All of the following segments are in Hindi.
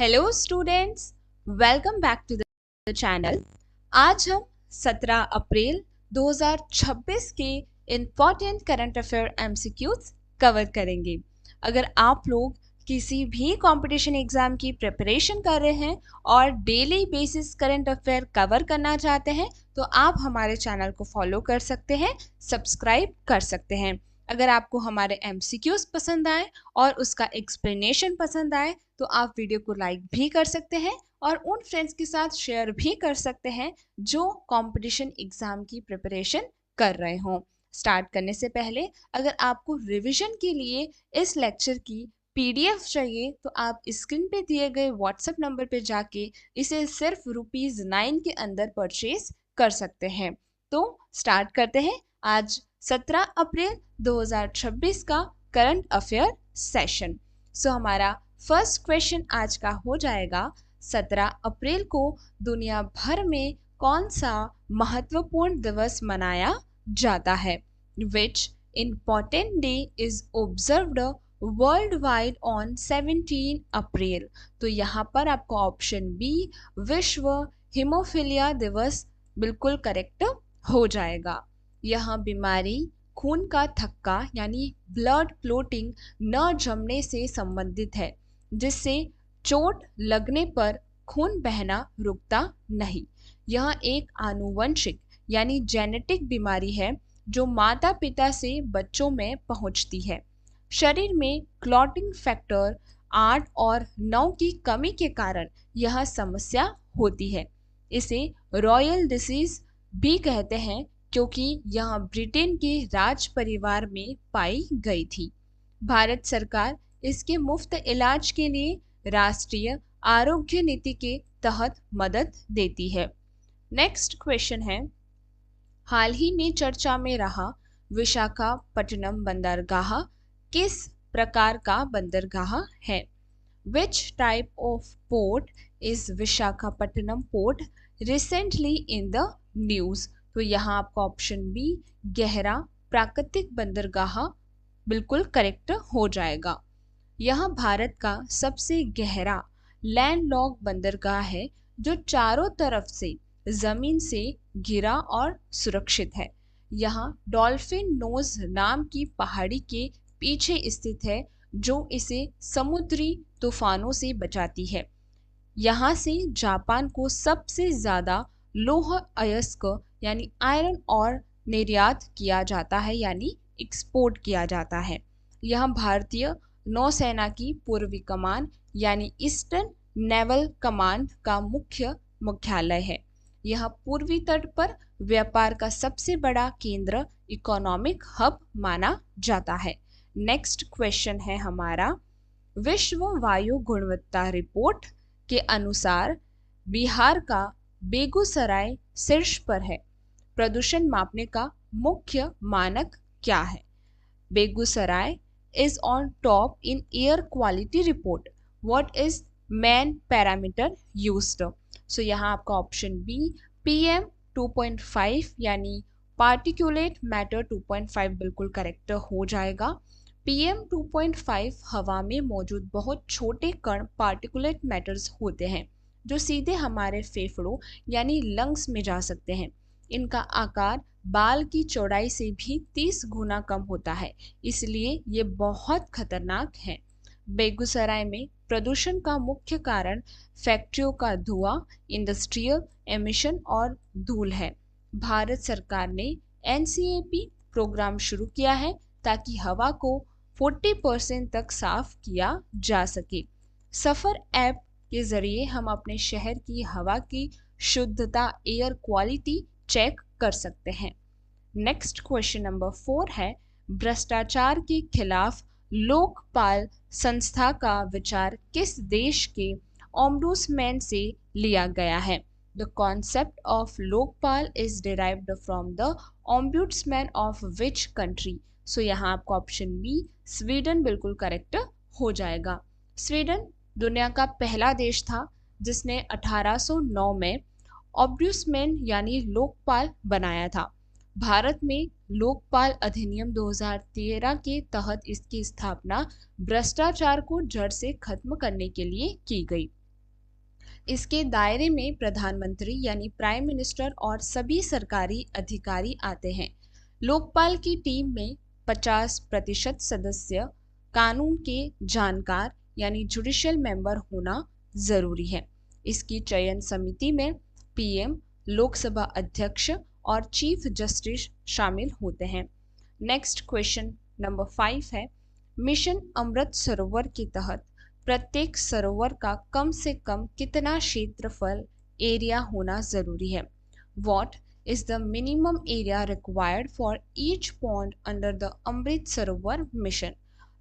Hello students, welcome back to the channel. आज हम 17 अप्रैल 2026 के important current affair MCQs cover करेंगे। अगर आप लोग किसी भी कंपटीशन एग्जाम की प्रिपरेशन कर रहे हैं और daily basis current affair cover करना चाहते हैं तो आप हमारे चैनल को फॉलो कर सकते हैं, सब्सक्राइब कर सकते हैं। अगर आपको हमारे एमसीक्यूज पसंद आए और उसका एक्सप्लेनेशन पसंद आए तो आप वीडियो को लाइक भी कर सकते हैं और उन फ्रेंड्स के साथ शेयर भी कर सकते हैं जो कंपटीशन एग्जाम की प्रिपरेशन कर रहे हों। स्टार्ट करने से पहले अगर आपको रिवीजन के लिए इस लेक्चर की पीडीएफ चाहिए तो आप स्क्रीन पे दिए गए व्हाट्सएप नंबर पे जाके इसे सिर्फ ₹9 के अंदर परचेज कर सकते हैं। तो स्टार्ट करते हैं आज 17 अप्रैल 2026 का करंट अफेयर सेशन। सो हमारा फर्स्ट क्वेश्चन आज का हो जाएगा, 17 अप्रैल को दुनिया भर में कौन सा महत्वपूर्ण दिवस मनाया जाता है? Which important day is observed world wide on 17 April? तो यहाँ पर आपको ऑप्शन बी विश्व हीमोफीलिया दिवस बिल्कुल करेक्ट हो जाएगा। यह बीमारी खून का थक्का यानी ब्लड क्लोटिंग न जमने से संबंधित है, जिससे चोट लगने पर खून बहना रुकता नहीं। यह एक आनुवंशिक यानी जेनेटिक बीमारी है जो माता पिता से बच्चों में पहुंचती है। शरीर में क्लॉटिंग फैक्टर 8 और 9 की कमी के कारण यह समस्या होती है। इसे रॉयल डिसीज भी कहते हैं क्योंकि यह ब्रिटेन के राज परिवार में पाई गई थी। भारत सरकार इसके मुफ्त इलाज के लिए राष्ट्रीय आरोग्य नीति के तहत मदद देती है। नेक्स्ट क्वेश्चन है, हाल ही में चर्चा में रहा विशाखापट्टनम बंदरगाह किस प्रकार का बंदरगाह है? Which type of port is Visakhapatnam port recently in the news? तो यहाँ आपका ऑप्शन बी गहरा प्राकृतिक बंदरगाह बिल्कुल करेक्ट हो जाएगा। यह भारत का सबसे गहरा लैंडलॉक बंदरगाह है जो चारों तरफ से जमीन से घिरा और सुरक्षित है। यहाँ डॉल्फिन नोज नाम की पहाड़ी के पीछे स्थित है जो इसे समुद्री तूफानों से बचाती है। यहाँ से जापान को सबसे ज्यादा लौह अयस्क यानी आयरन और निर्यात किया जाता है यानी एक्सपोर्ट किया जाता है। यह भारतीय नौसेना की पूर्वी कमान यानी ईस्टर्न नेवल कमांड का मुख्य मुख्यालय है। यह पूर्वी तट पर व्यापार का सबसे बड़ा केंद्र इकोनॉमिक हब माना जाता है। नेक्स्ट क्वेश्चन है हमारा, विश्व वायु गुणवत्ता रिपोर्ट के अनुसार बिहार का बेगूसराय शीर्ष पर है। प्रदूषण मापने का मुख्य मानक क्या है? Begusarai is on top in air quality report. What is main parameter used? So यहाँ आपका ऑप्शन बी PM 2.5 यानी पार्टिकुलेट मैटर 2.5 बिल्कुल करेक्ट हो जाएगा। PM 2.5 हवा में मौजूद बहुत छोटे कण पार्टिकुलेट मैटर्स होते हैं जो सीधे हमारे फेफड़ों यानी लंग्स में जा सकते हैं। इनका आकार बाल की चौड़ाई से भी 30 गुना कम होता है, इसलिए ये बहुत खतरनाक है। बेगूसराय में प्रदूषण का मुख्य कारण फैक्ट्रियों का धुआं, इंडस्ट्रियल एमिशन और धूल है। भारत सरकार ने NCAP प्रोग्राम शुरू किया है ताकि हवा को 40% तक साफ किया जा सके। सफर ऐप के जरिए हम अपने शहर की हवा की शुद्धता एयर क्वालिटी चेक कर सकते हैं। नेक्स्ट क्वेश्चन नंबर 4 है, भ्रष्टाचार के खिलाफ लोकपाल संस्था का विचार किस देश के ओम्बुड्समैन से लिया गया है? The concept of Lokpal is derived from the ombudsman of which country? So यहाँ आपका ऑप्शन बी स्वीडन बिल्कुल करेक्ट हो जाएगा। स्वीडन दुनिया का पहला देश था जिसने 1809 में ओम्बुड्समैन यानी लोकपाल बनाया था। भारत में लोकपाल अधिनियम 2013 के तहत इसकी स्थापना भ्रष्टाचार को जड़ से खत्म करने के लिए की गई। इसके दायरे में प्रधानमंत्री यानी प्राइम मिनिस्टर और सभी सरकारी अधिकारी आते हैं। लोकपाल की टीम में 50% सदस्य कानून के जानकार यानी जुडिशियल मेंबर होना जरूरी है। इसकी चयन समिति में पीएम, लोकसभा अध्यक्ष और चीफ जस्टिस शामिल होते हैं। नेक्स्ट क्वेश्चन नंबर 5 है, मिशन अमृत सरोवर के तहत प्रत्येक सरोवर का कम से कम कितना क्षेत्रफल एरिया होना जरूरी है? What is the minimum area required for each pond under the Amrit Sarovar mission?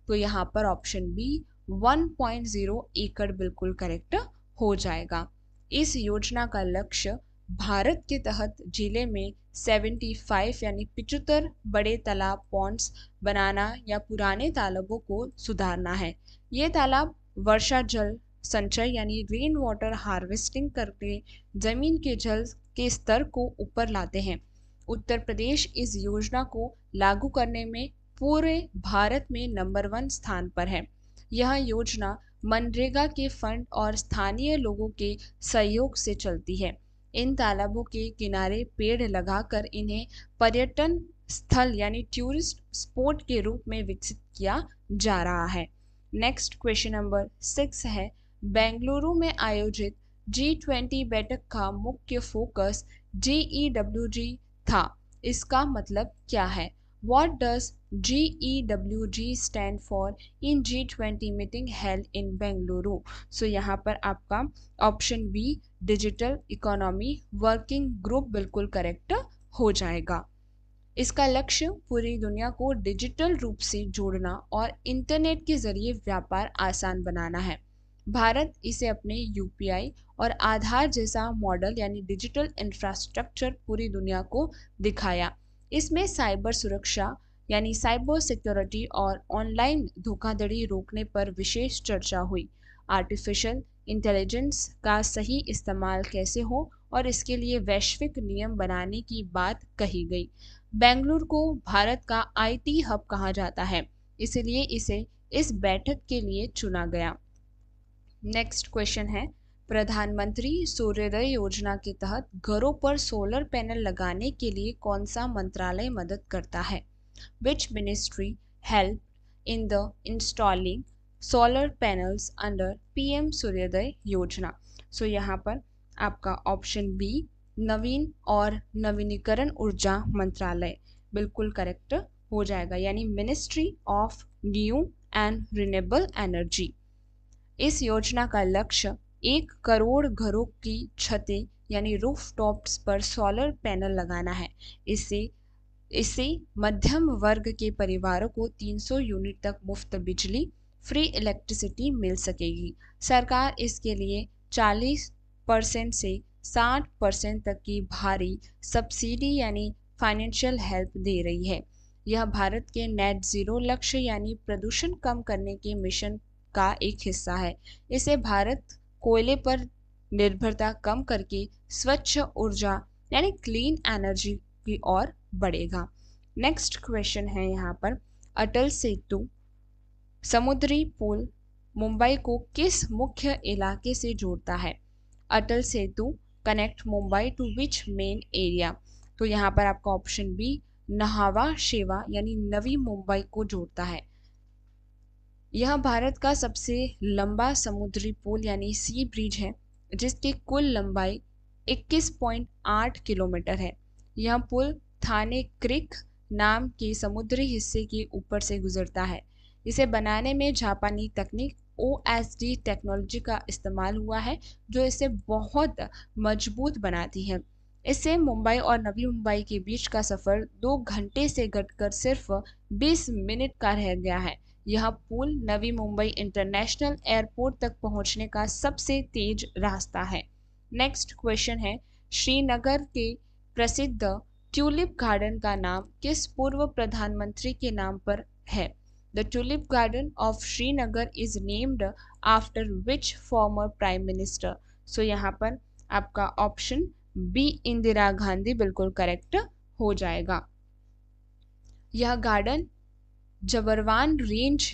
तो यहाँ पर ऑप्शन बी 1.0 एकड़ बिल्कुल करेक्ट हो जाएगा। इस योजना का लक्ष्य भारत के तहत जिले में 75 यानी 75 बड़े तालाब पॉन्ड्स बनाना या पुराने तालाबों को सुधारना है। ये तालाब वर्षा जल संचय यानी रेन वाटर हार्वेस्टिंग करके जमीन के जल के स्तर को ऊपर लाते हैं। उत्तर प्रदेश इस योजना को लागू करने में पूरे भारत में नंबर 1 स्थान पर है। यह योजना मनरेगा के फंड और स्थानीय लोगों के सहयोग से चलती है। इन तालाबों के किनारे पेड़ लगाकर इन्हें पर्यटन स्थल यानी टूरिस्ट स्पॉट के रूप में विकसित किया जा रहा है। नेक्स्ट क्वेश्चन नंबर 6 है, बेंगलुरु में आयोजित G20 बैठक का मुख्य फोकस GEWG था। इसका मतलब क्या है? What does GEWG stand for in G20 meeting held in Bengaluru? सो यहाँ पर आपका option B digital economy working group बिल्कुल करेक्ट हो जाएगा। इसका लक्ष्य पूरी दुनिया को डिजिटल रूप से जोड़ना और इंटरनेट के जरिए व्यापार आसान बनाना है। भारत इसे अपने यूपीआई और आधार जैसा मॉडल यानी डिजिटल इंफ्रास्ट्रक्चर पूरी दुनिया को दिखाया। इसमें साइबर सुरक्षा यानी साइबर सिक्योरिटी और ऑनलाइन धोखाधड़ी रोकने पर विशेष चर्चा हुई। आर्टिफिशियल इंटेलिजेंस का सही इस्तेमाल कैसे हो और इसके लिए वैश्विक नियम बनाने की बात कही गई। बेंगलुरु को भारत का आईटी हब कहा जाता है, इसलिए इसे इस बैठक के लिए चुना गया। नेक्स्ट क्वेश्चन है, प्रधानमंत्री सूर्योदय योजना के तहत घरों पर सोलर पैनल लगाने के लिए कौन सा मंत्रालय मदद करता है? Which ministry help in the installing solar panels under PM सूर्योदय योजना? सो यहाँ पर आपका ऑप्शन बी नवीन और नवीनीकरण ऊर्जा मंत्रालय बिल्कुल करेक्ट हो जाएगा, यानी ministry of new and renewable energy. इस योजना का लक्ष्य 1 करोड़ घरों की छतें यानी रूफटॉप्स पर सोलर पैनल लगाना है। इससे मध्यम वर्ग के परिवारों को 300 यूनिट तक मुफ्त बिजली फ्री इलेक्ट्रिसिटी मिल सकेगी। सरकार इसके लिए 40% से 60% तक की भारी सब्सिडी यानी फाइनेंशियल हेल्प दे रही है। यह भारत के नेट जीरो लक्ष्य यानी प्रदूषण कम करने के मिशन का एक हिस्सा है। इसे भारत कोयले पर निर्भरता कम करके स्वच्छ ऊर्जा यानी क्लीन एनर्जी की ओर बढ़ेगा। नेक्स्ट क्वेश्चन है यहाँ पर, अटल सेतु समुद्री पुल मुंबई को किस मुख्य इलाके से जोड़ता है? Atal Setu connect Mumbai to which main area? तो यहाँ पर आपका ऑप्शन बी नहावा शेवा यानी नवी मुंबई को जोड़ता है। यह भारत का सबसे लंबा समुद्री पुल यानी सी ब्रिज है, जिसकी कुल लंबाई 21.8 किलोमीटर है। यह पुल थाने क्रिक नाम के समुद्री हिस्से के ऊपर से गुजरता है। इसे बनाने में जापानी तकनीक OSD टेक्नोलॉजी का इस्तेमाल हुआ है, जो इसे बहुत मजबूत बनाती है। इससे मुंबई और नवी मुंबई के बीच का सफर 2 घंटे से घटकर सिर्फ 20 मिनट का रह गया है। यह पुल नवी मुंबई इंटरनेशनल एयरपोर्ट तक पहुंचने का सबसे तेज रास्ता है। नेक्स्ट क्वेश्चन है, श्रीनगर के प्रसिद्ध ट्यूलिप गार्डन का नाम किस पूर्व प्रधानमंत्री के नाम पर है? The Tulip Garden of Srinagar is named after which former prime minister? So यहाँ पर आपका ऑप्शन बी इंदिरा गांधी बिल्कुल करेक्ट हो जाएगा। यह गार्डन जबरवान रेंज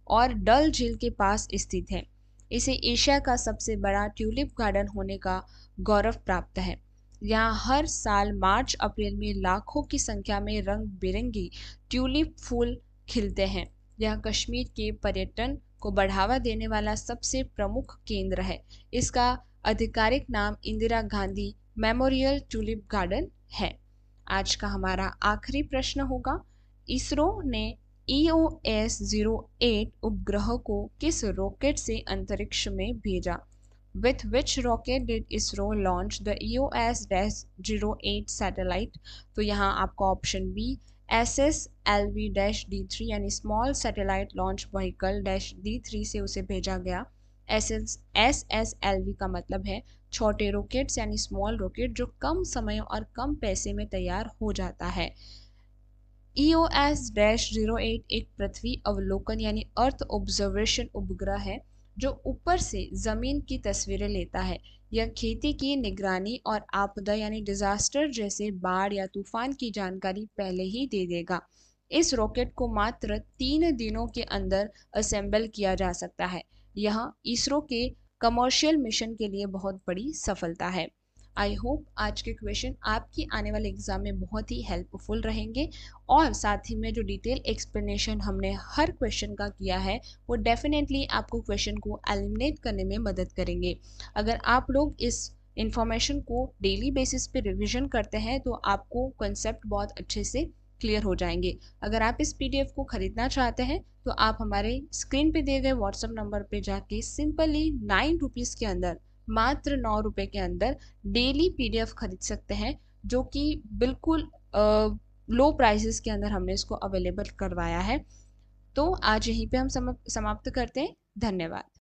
और डल झील के पास स्थित है। इसे एशिया का सबसे बड़ा ट्यूलिप गार्डन होने का गौरव प्राप्त है। यहाँ हर साल मार्च अप्रैल में लाखों की संख्या में रंग बिरंगी ट्यूलिप फूल खिलते हैं। यह कश्मीर के पर्यटन को बढ़ावा देने वाला सबसे प्रमुख केंद्र है। इसका आधिकारिक नाम Indira Gandhi memorial tulip garden है। आज का हमारा आखिरी प्रश्न होगा, इसरो ने EOS-08 उपग्रह को किस रॉकेट से अंतरिक्ष में भेजा? With which rocket did ISRO launch the EOS-08 satellite? तो यहाँ आपका ऑप्शन बी SSLV-D3 यानी small satellite launch vehicle -D3 से उसे भेजा गया। SSLV का मतलब है छोटे रॉकेट्स यानी स्मॉल रॉकेट जो कम समय और कम पैसे में तैयार हो जाता है। EOS-08 एक पृथ्वी अवलोकन यानी अर्थ ऑब्जर्वेशन उपग्रह है जो ऊपर से जमीन की तस्वीरें लेता है। यह खेती की निगरानी और आपदा यानी डिजास्टर जैसे बाढ़ या तूफान की जानकारी पहले ही दे देगा। इस रॉकेट को मात्र 3 दिनों के अंदर असेंबल किया जा सकता है। यह इसरो के कमर्शियल मिशन के लिए बहुत बड़ी सफलता है। आई होप आज के क्वेश्चन आपकी आने वाले एग्जाम में बहुत ही हेल्पफुल रहेंगे और साथ ही में जो डिटेल एक्सप्लेनेशन हमने हर क्वेश्चन का किया है वो डेफिनेटली आपको क्वेश्चन को एलिमिनेट करने में मदद करेंगे। अगर आप लोग इस इंफॉर्मेशन को डेली बेसिस पे रिवीजन करते हैं तो आपको कंसेप्ट बहुत अच्छे से क्लियर हो जाएंगे। अगर आप इस PDF को खरीदना चाहते हैं तो आप हमारे स्क्रीन पे दिए गए व्हाट्सएप नंबर पे जाके सिंपली 9 रुपीज़ के अंदर, मात्र 9 रुपए के अंदर डेली PDF खरीद सकते हैं, जो कि बिल्कुल लो प्राइसेस के अंदर हमने इसको अवेलेबल करवाया है। तो आज यहीं पे हम समाप्त करते हैं। धन्यवाद।